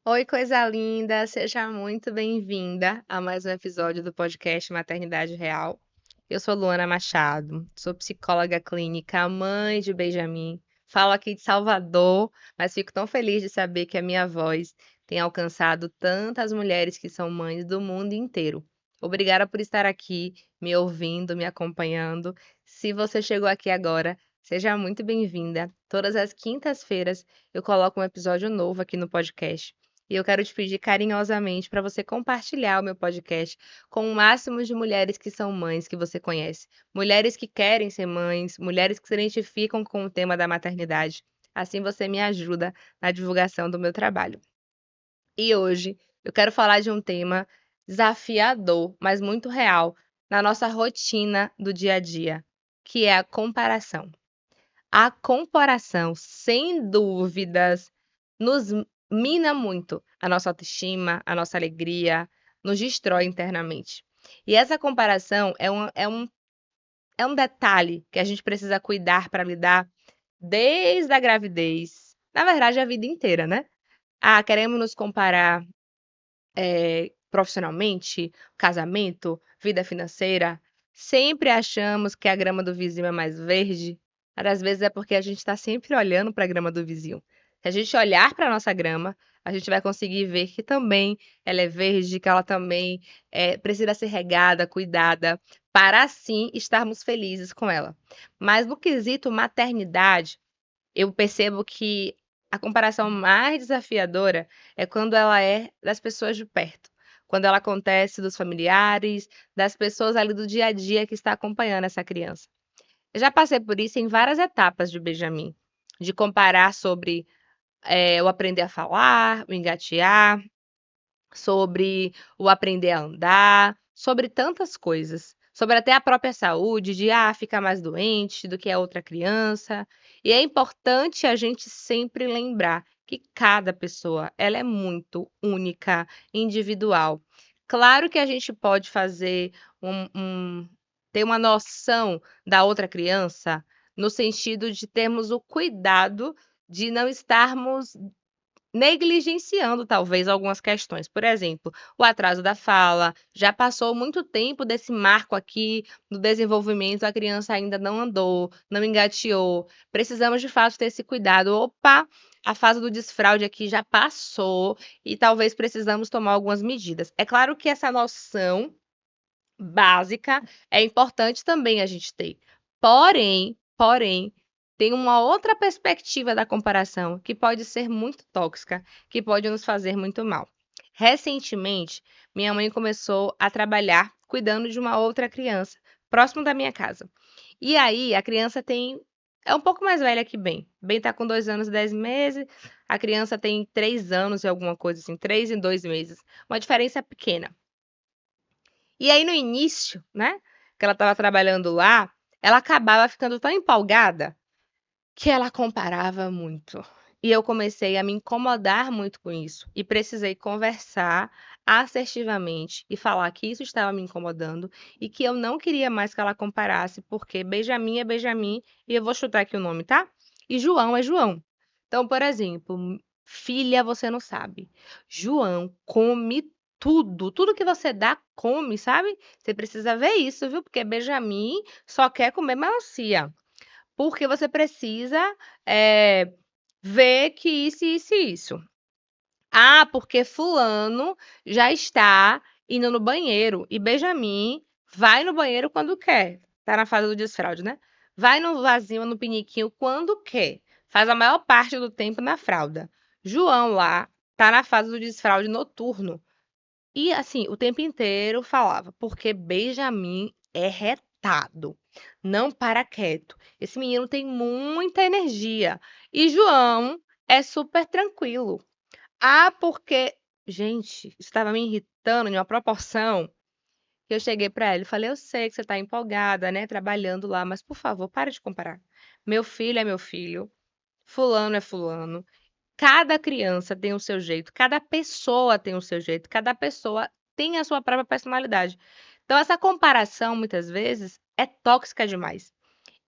Oi, coisa linda! Seja muito bem-vinda a mais um episódio do podcast Maternidade Real. Eu sou Luana Machado, sou psicóloga clínica, mãe de Benjamin. Falo aqui de Salvador, mas fico tão feliz de saber que a minha voz tem alcançado tantas mulheres que são mães do mundo inteiro. Obrigada por estar aqui, me ouvindo, me acompanhando. Se você chegou aqui agora, seja muito bem-vinda. Todas as quintas-feiras eu coloco um episódio novo aqui no podcast. E eu quero te pedir carinhosamente para você compartilhar o meu podcast com o máximo de mulheres que são mães que você conhece. Mulheres que querem ser mães, mulheres que se identificam com o tema da maternidade. Assim você me ajuda na divulgação do meu trabalho. E hoje eu quero falar de um tema desafiador, mas muito real, na nossa rotina do dia a dia, que é a comparação. A comparação, sem dúvidas, nos mina muito a nossa autoestima, a nossa alegria, nos destrói internamente. E essa comparação é um detalhe que a gente precisa cuidar para lidar desde a gravidez. Na verdade, a vida inteira, né? Ah, queremos nos comparar profissionalmente, casamento, vida financeira. Sempre achamos que a grama do vizinho é mais verde, mas às vezes é porque a gente está sempre olhando para a grama do vizinho. Se a gente olhar para a nossa grama, a gente vai conseguir ver que também ela é verde, que ela também precisa ser regada, cuidada, para assim estarmos felizes com ela. Mas no quesito maternidade, eu percebo que a comparação mais desafiadora é quando ela é das pessoas de perto, quando ela acontece dos familiares, das pessoas ali do dia a dia que está acompanhando essa criança. Eu já passei por isso em várias etapas de Benjamin, de comparar sobre o aprender a falar, o engatear, sobre o aprender a andar, sobre tantas coisas, sobre até a própria saúde, de ficar mais doente do que a outra criança. E é importante a gente sempre lembrar que cada pessoa, ela é muito única, individual. Claro que a gente pode fazer ter uma noção da outra criança no sentido de termos o cuidado de não estarmos negligenciando talvez algumas questões. Por exemplo, o atraso da fala, já passou muito tempo desse marco aqui no desenvolvimento, a criança ainda não andou, não engateou. Precisamos de fato ter esse cuidado. Opa, a fase do desfraude aqui já passou e talvez precisamos tomar algumas medidas. É claro que essa noção básica é importante também a gente ter. Porém, tem uma outra perspectiva da comparação que pode ser muito tóxica, que pode nos fazer muito mal. Recentemente, minha mãe começou a trabalhar cuidando de uma outra criança, próximo da minha casa. E aí, a criança é um pouco mais velha que Ben. Ben tá com 2 anos e 10 meses, a criança tem 3 anos e alguma coisa assim, 3 e 2 meses. Uma diferença pequena. E aí no início, né, que ela estava trabalhando lá, ela acabava ficando tão empolgada que ela comparava muito. E eu comecei a me incomodar muito com isso e precisei conversar assertivamente e falar que isso estava me incomodando e que eu não queria mais que ela comparasse, porque Benjamin é Benjamin e eu vou chutar aqui o nome, tá? E João é João. Então, por exemplo, filha, você não sabe. João come tudo, tudo que você dá, come, sabe? Você precisa ver isso, viu? Porque Benjamin só quer comer melancia. Porque você precisa eh, ver que isso e isso. Ah, porque fulano já está indo no banheiro e Benjamin vai no banheiro quando quer. Tá na fase do desfraude, né? Vai no vasinho, no piniquinho quando quer. Faz a maior parte do tempo na fralda. João lá tá na fase do desfraude noturno. E assim, o tempo inteiro falava, porque Benjamin é retado, não para quieto. Esse menino tem muita energia. E João é super tranquilo. Ah, porque, gente, isso estava me irritando em uma proporção que eu cheguei para ele e falei: Eu sei que você está empolgada, né, trabalhando lá, mas por favor, para de comparar. Meu filho é meu filho, Fulano é Fulano. Cada criança tem o seu jeito, cada pessoa tem o seu jeito, cada pessoa tem a sua própria personalidade. Então, essa comparação, muitas vezes, é tóxica demais.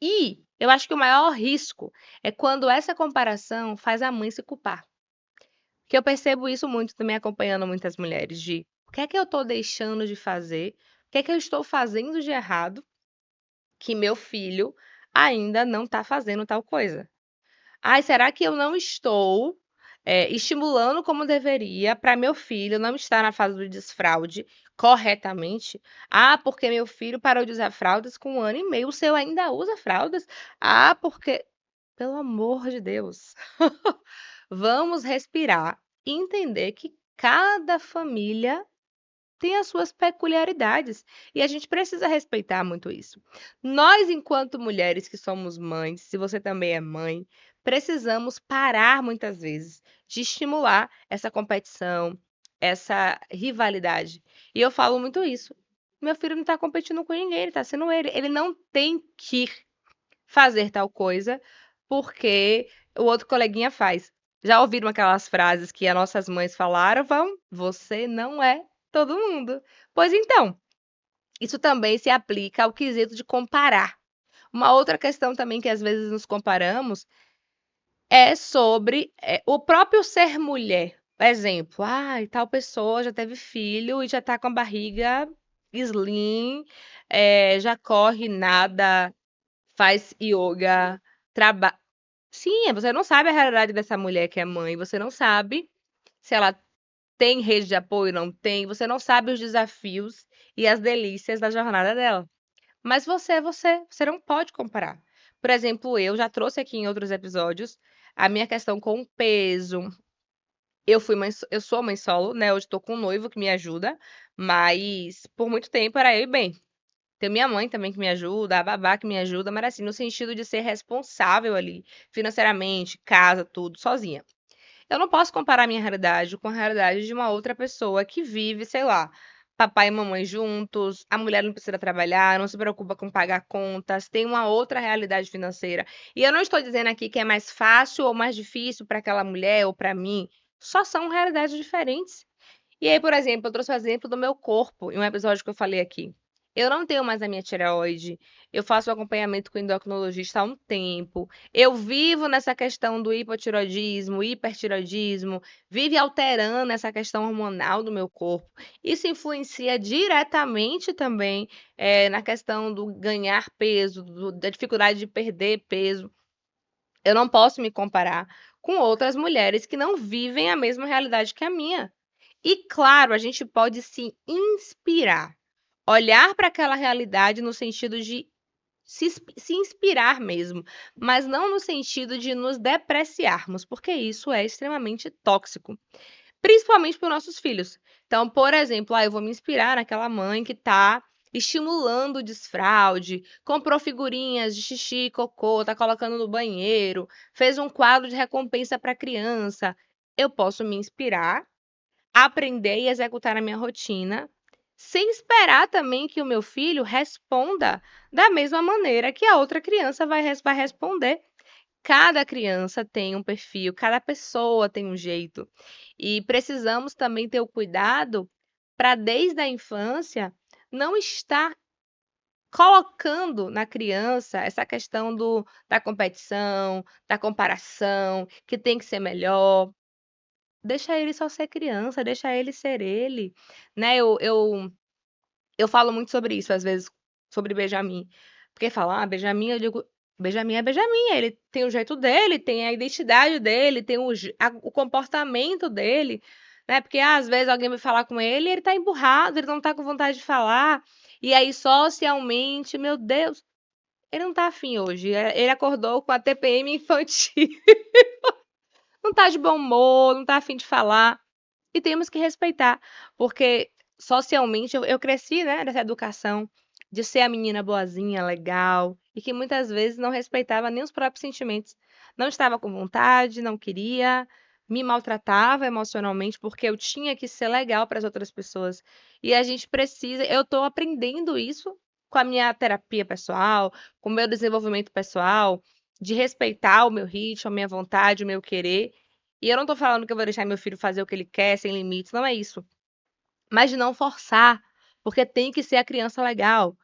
E eu acho que o maior risco é quando essa comparação faz a mãe se culpar. Que eu percebo isso muito também acompanhando muitas mulheres, de o que é que eu estou deixando de fazer, o que é que eu estou fazendo de errado que meu filho ainda não está fazendo tal coisa. Ai, será que eu não estou estimulando como deveria para meu filho não estar na fase do desfraude corretamente? Ah, porque meu filho parou de usar fraldas com 1 ano e meio. O seu ainda usa fraldas? Ah, porque. Pelo amor de Deus. Vamos respirar e entender que cada família tem as suas peculiaridades e a gente precisa respeitar muito isso. Nós, enquanto mulheres que somos mães, se você também é mãe, precisamos parar muitas vezes de estimular essa competição, essa rivalidade. E eu falo muito isso. Meu filho não está competindo com ninguém, ele está sendo ele. Ele não tem que fazer tal coisa porque o outro coleguinha faz. Já ouviram aquelas frases que as nossas mães falaram? Vão, você não é todo mundo. Pois então, isso também se aplica ao quesito de comparar. Uma outra questão também que às vezes nos comparamos é sobre o próprio ser mulher. Exemplo, tal pessoa já teve filho e já tá com a barriga slim, já corre, nada, faz yoga, trabalha. Sim, você não sabe a realidade dessa mulher que é mãe, você não sabe se ela tem rede de apoio, não tem, você não sabe os desafios e as delícias da jornada dela. Mas você é você, você não pode comparar. Por exemplo, eu já trouxe aqui em outros episódios a minha questão com o peso. Eu sou mãe solo, né? Hoje estou com um noivo que me ajuda, mas por muito tempo era eu e bem. Tem minha mãe também que me ajuda, a babá que me ajuda, mas assim, no sentido de ser responsável ali, financeiramente, casa, tudo, sozinha. Eu não posso comparar minha realidade com a realidade de uma outra pessoa que vive, sei lá, papai e mamãe juntos, a mulher não precisa trabalhar, não se preocupa com pagar contas, tem uma outra realidade financeira. E eu não estou dizendo aqui que é mais fácil ou mais difícil para aquela mulher ou para mim, só são realidades diferentes. E aí, por exemplo, eu trouxe o exemplo do meu corpo, em um episódio que eu falei aqui. Eu não tenho mais a minha tireoide, eu faço acompanhamento com endocrinologista há um tempo, eu vivo nessa questão do hipotireoidismo, hipertireoidismo, vive alterando essa questão hormonal do meu corpo. Isso influencia diretamente também na questão do ganhar peso, da dificuldade de perder peso. Eu não posso me comparar com outras mulheres que não vivem a mesma realidade que a minha. E claro, a gente pode se inspirar, olhar para aquela realidade no sentido de se inspirar mesmo, mas não no sentido de nos depreciarmos, porque isso é extremamente tóxico, principalmente para os nossos filhos. Então, por exemplo, eu vou me inspirar naquela mãe que está estimulando o desfraude, comprou figurinhas de xixi e cocô, está colocando no banheiro, fez um quadro de recompensa para a criança. Eu posso me inspirar, aprender e executar a minha rotina, sem esperar também que o meu filho responda da mesma maneira que a outra criança vai responder. Cada criança tem um perfil, cada pessoa tem um jeito. E precisamos também ter o cuidado para, desde a infância, não estar colocando na criança essa questão da competição, da comparação, que tem que ser melhor. Deixa ele só ser criança, deixa ele ser ele, né? Eu falo muito sobre isso, às vezes, sobre Benjamin. Porque falam, Benjamin, eu digo, Benjamin é Benjamin, ele tem o jeito dele, tem a identidade dele, tem o comportamento dele, né? Porque às vezes alguém vai falar com ele e ele tá emburrado, ele não tá com vontade de falar. E aí, socialmente, meu Deus, ele não tá afim hoje. Ele acordou com a TPM infantil, não tá de bom humor, não tá afim de falar. E temos que respeitar, porque socialmente eu cresci, né, nessa educação de ser a menina boazinha, legal, e que muitas vezes não respeitava nem os próprios sentimentos. Não estava com vontade, não queria, me maltratava emocionalmente porque eu tinha que ser legal para as outras pessoas. E a gente precisa, eu estou aprendendo isso com a minha terapia pessoal, com o meu desenvolvimento pessoal, de respeitar o meu ritmo, a minha vontade, o meu querer. E eu não tô falando que eu vou deixar meu filho fazer o que ele quer, sem limites, não é isso. Mas de não forçar, porque tem que ser a criança legal.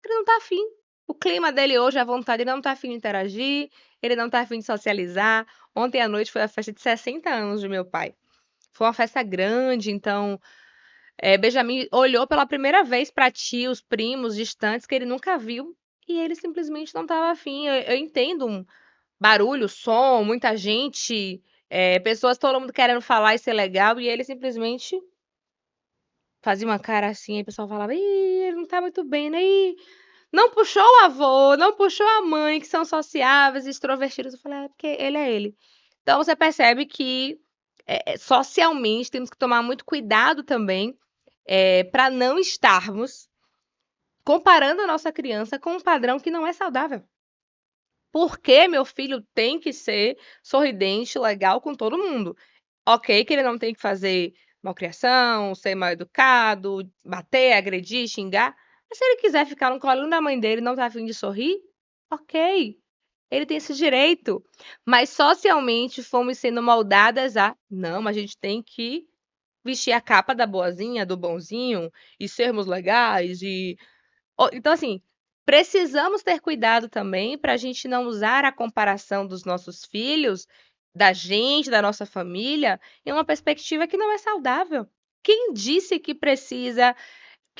Ele não tá afim. O clima dele hoje, a vontade, ele não tá afim de interagir, ele não tá afim de socializar. Ontem à noite foi a festa de 60 anos do meu pai. Foi uma festa grande, então Benjamin olhou pela primeira vez para tios, primos distantes que ele nunca viu e ele simplesmente não estava afim. Eu entendo um barulho, som, muita gente, pessoas, todo mundo querendo falar e ser legal e ele simplesmente fazia uma cara assim, e o pessoal falava, ih, ele não tá muito bem, né? Ih, não puxou o avô, não puxou a mãe, que são sociáveis, extrovertidos. Eu falei, porque ele é ele. Então você percebe que socialmente temos que tomar muito cuidado também para não estarmos comparando a nossa criança com um padrão que não é saudável. Por que meu filho tem que ser sorridente, legal com todo mundo? Ok, que ele não tem que fazer malcriação, ser mal educado, bater, agredir, xingar. Mas se ele quiser ficar no colo da mãe dele e não tá afim de sorrir, ok. Ele tem esse direito. Mas socialmente fomos sendo moldadas a, não, a gente tem que vestir a capa da boazinha, do bonzinho, e sermos legais, então, assim, precisamos ter cuidado também para a gente não usar a comparação dos nossos filhos, da gente, da nossa família, em uma perspectiva que não é saudável. Quem disse que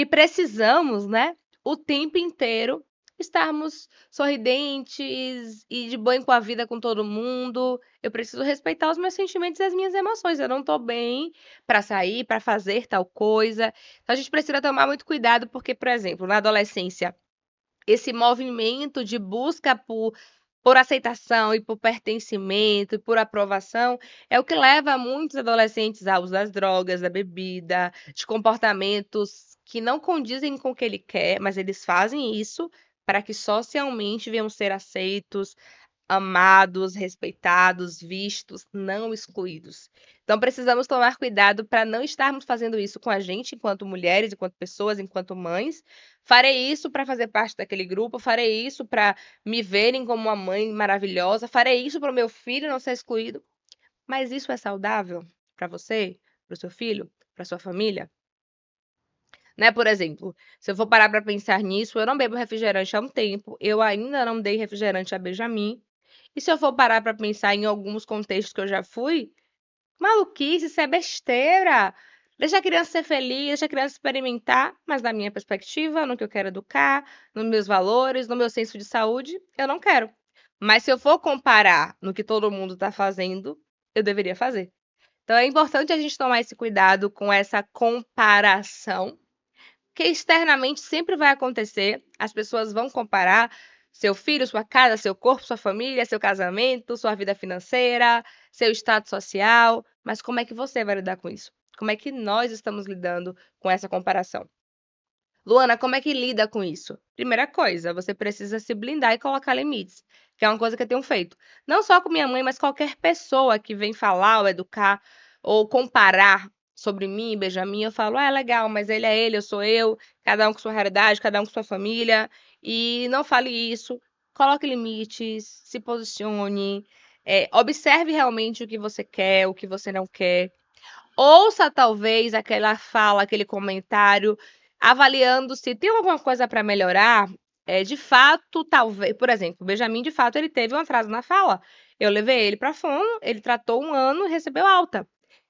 precisamos, né, o tempo inteiro estarmos sorridentes e de bem com a vida com todo mundo? Eu preciso respeitar os meus sentimentos e as minhas emoções. Eu não tô bem para sair, para fazer tal coisa. Então a gente precisa tomar muito cuidado porque, por exemplo, na adolescência esse movimento de busca por aceitação e por pertencimento e por aprovação é o que leva muitos adolescentes ao uso das drogas, da bebida, de comportamentos que não condizem com o que ele quer, mas eles fazem isso para que socialmente venham ser aceitos, amados, respeitados, vistos, não excluídos. Então precisamos tomar cuidado para não estarmos fazendo isso com a gente, enquanto mulheres, enquanto pessoas, enquanto mães. Farei isso para fazer parte daquele grupo, farei isso para me verem como uma mãe maravilhosa, farei isso para o meu filho não ser excluído. Mas isso é saudável para você, para o seu filho, para sua família? Né? Por exemplo, se eu for parar para pensar nisso, eu não bebo refrigerante há um tempo, eu ainda não dei refrigerante a Benjamin. E se eu for parar para pensar em alguns contextos que eu já fui, maluquice, isso é besteira. Deixa a criança ser feliz, deixa a criança experimentar, mas na minha perspectiva, no que eu quero educar, nos meus valores, no meu senso de saúde, eu não quero. Mas se eu for comparar no que todo mundo está fazendo, eu deveria fazer. Então é importante a gente tomar esse cuidado com essa comparação que externamente sempre vai acontecer. As pessoas vão comparar seu filho, sua casa, seu corpo, sua família, seu casamento, sua vida financeira, seu estado social. Mas como é que você vai lidar com isso? Como é que nós estamos lidando com essa comparação? Luana, como é que lida com isso? Primeira coisa, você precisa se blindar e colocar limites, que é uma coisa que eu tenho feito. Não só com minha mãe, mas qualquer pessoa que vem falar ou educar ou comparar sobre mim, Benjamin, eu falo, é legal, mas ele é ele, eu sou eu, cada um com sua realidade, cada um com sua família, e não fale isso. Coloque limites, se posicione, observe realmente o que você quer, o que você não quer. Ouça talvez aquela fala, aquele comentário, avaliando se tem alguma coisa para melhorar. De fato, talvez, por exemplo, o Benjamin, de fato, ele teve um atraso na fala. Eu levei ele para fono, ele tratou um ano e recebeu alta.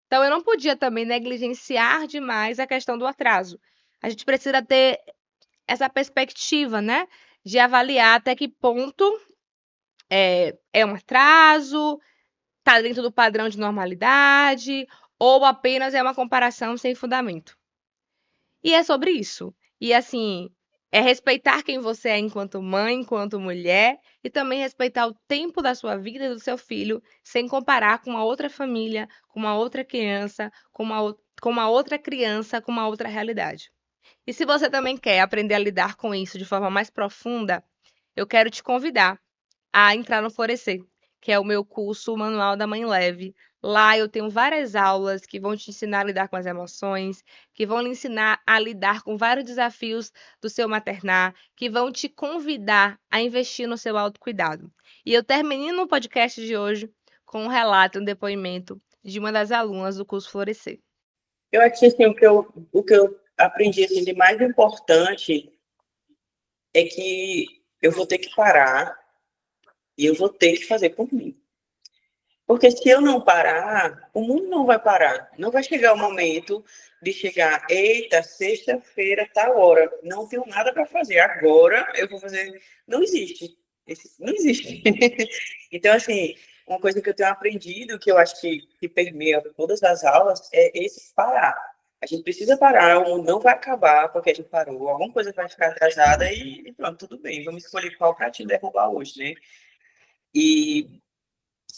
Então, eu não podia também negligenciar demais a questão do atraso. A gente precisa ter essa perspectiva, né? De avaliar até que ponto é um atraso, está dentro do padrão de normalidade, ou apenas é uma comparação sem fundamento. E é sobre isso. E assim, é respeitar quem você é enquanto mãe, enquanto mulher, e também respeitar o tempo da sua vida e do seu filho, sem comparar com uma outra família, com uma outra criança, com uma outra criança, com uma outra realidade. E se você também quer aprender a lidar com isso de forma mais profunda, eu quero te convidar a entrar no Florescer, que é o meu curso Manual da Mãe Leve. Lá eu tenho várias aulas que vão te ensinar a lidar com as emoções, que vão lhe ensinar a lidar com vários desafios do seu maternar, que vão te convidar a investir no seu autocuidado. E eu termino o podcast de hoje com um relato, um depoimento de uma das alunas do curso Florescer. Eu acho que assim, o que eu aprendi assim, de mais importante é que eu vou ter que parar e eu vou ter que fazer por mim. Porque se eu não parar, o mundo não vai parar. Não vai chegar o momento de chegar, eita, sexta-feira, tal hora, não tenho nada para fazer, agora eu vou fazer. Não existe. Não existe. Então, assim, uma coisa que eu tenho aprendido, que eu acho que permeia todas as aulas, é esse parar. A gente precisa parar, o mundo não vai acabar porque a gente parou, alguma coisa vai ficar atrasada e pronto, tudo bem, vamos escolher qual pratinho derrubar hoje, né? E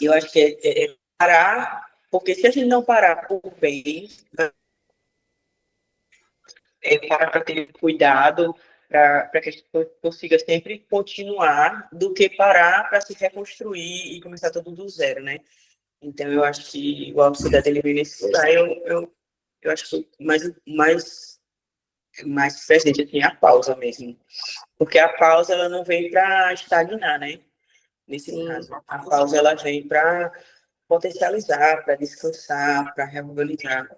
eu acho que é parar, porque se a gente não parar por bem, parar para ter cuidado, para que a gente consiga sempre continuar, do que parar para se reconstruir e começar tudo do zero, né? Então, eu acho que o autocuidado ele vem nesse lugar. Eu acho que mais presente assim, a pausa mesmo. Porque a pausa ela não vem para estagnar, né? Nesse Sim. caso. A pausa ela vem para potencializar, para descansar, para reorganizar.